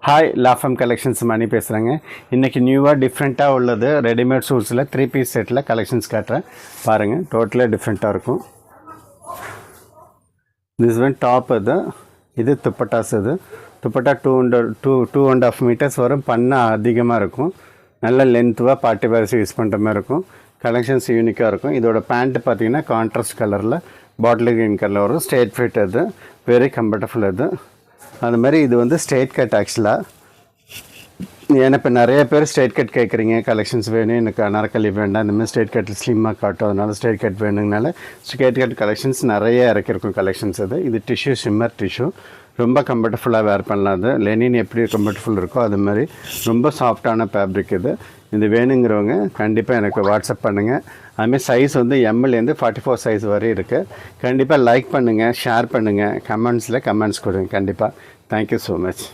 Hi லாஃபம் collections மணி பேசுகிறேங்க. இன்றைக்கி நியூவாக டிஃப்ரெண்ட்டாக உள்ளது ரெடிமேட் சூட்ஸில் 3 பீஸ் செட்டில் கலெக்ஷன்ஸ் காட்டுறேன் பாருங்கள். டோட்டலாக டிஃப்ரெண்ட்டாக இருக்கும். திஸ் ஒன் டாப் இது துப்பட்டாஸ். துப்பட்டா 2.5 மீட்டர்ஸ் வரும். பண்ண அதிகமாக இருக்கும். நல்ல லென்த்துவாக பார்ட்டி வேர்ஸ் யூஸ் பண்ணுற மாதிரி இருக்கும். கலெக்ஷன்ஸ் யூனிக்காக இருக்கும். இதோட பேண்ட்டு பார்த்தீங்கன்னா கான்ட்ராஸ்ட் கலரில் பாட்டில் க்ரீன் கலரில் வரும். Straight fit very comfortable. அது மாதிரி இது ஸ்ட்ரெயிட் கட் ஆக்சுவலாக. ஏன்னா இப்போ நிறைய பேர் ஸ்ட்ரெயிட் கட் கேட்குறீங்க, கலெக்ஷன்ஸ் வேணும், எனக்கு அனார்கலி வேண்டாம், இந்தமாதிரி ஸ்ட்ரெயிட் கட்டில் ஸ்லிம்மாக காட்டும், அதனால ஸ்ட்ரெயிட் கட் வேணுங்கனால ஸ்ட்ரெயிட் கட் கலெக்ஷன்ஸ் நிறைய இறக்கிருக்கும். கலெக்ஷன்ஸ் இது டிஷ்யூ, ஷிம்மர் டிஷ்யூ, ரொம்ப கம்ஃபர்டபுளாக வேர் பண்ணலாம். அது லெனின் எப்படி கம்ஃபர்டபுள் இருக்கோ அது மாதிரி ரொம்ப சாஃப்டான ஃபேப்ரிக். இது வேணுங்கிறவங்க கண்டிப்பாக எனக்கு வாட்ஸ்அப் பண்ணுங்கள். அதுமாதிரி சைஸ் எம்எல்லேருந்து 44 சைஸ் வரை இருக்குது. கண்டிப்பாக லைக் பண்ணுங்கள், ஷேர் பண்ணுங்கள், கமெண்ட்ஸ் கொடுங்க. கண்டிப்பாக தேங்க்யூ ஸோ மச்.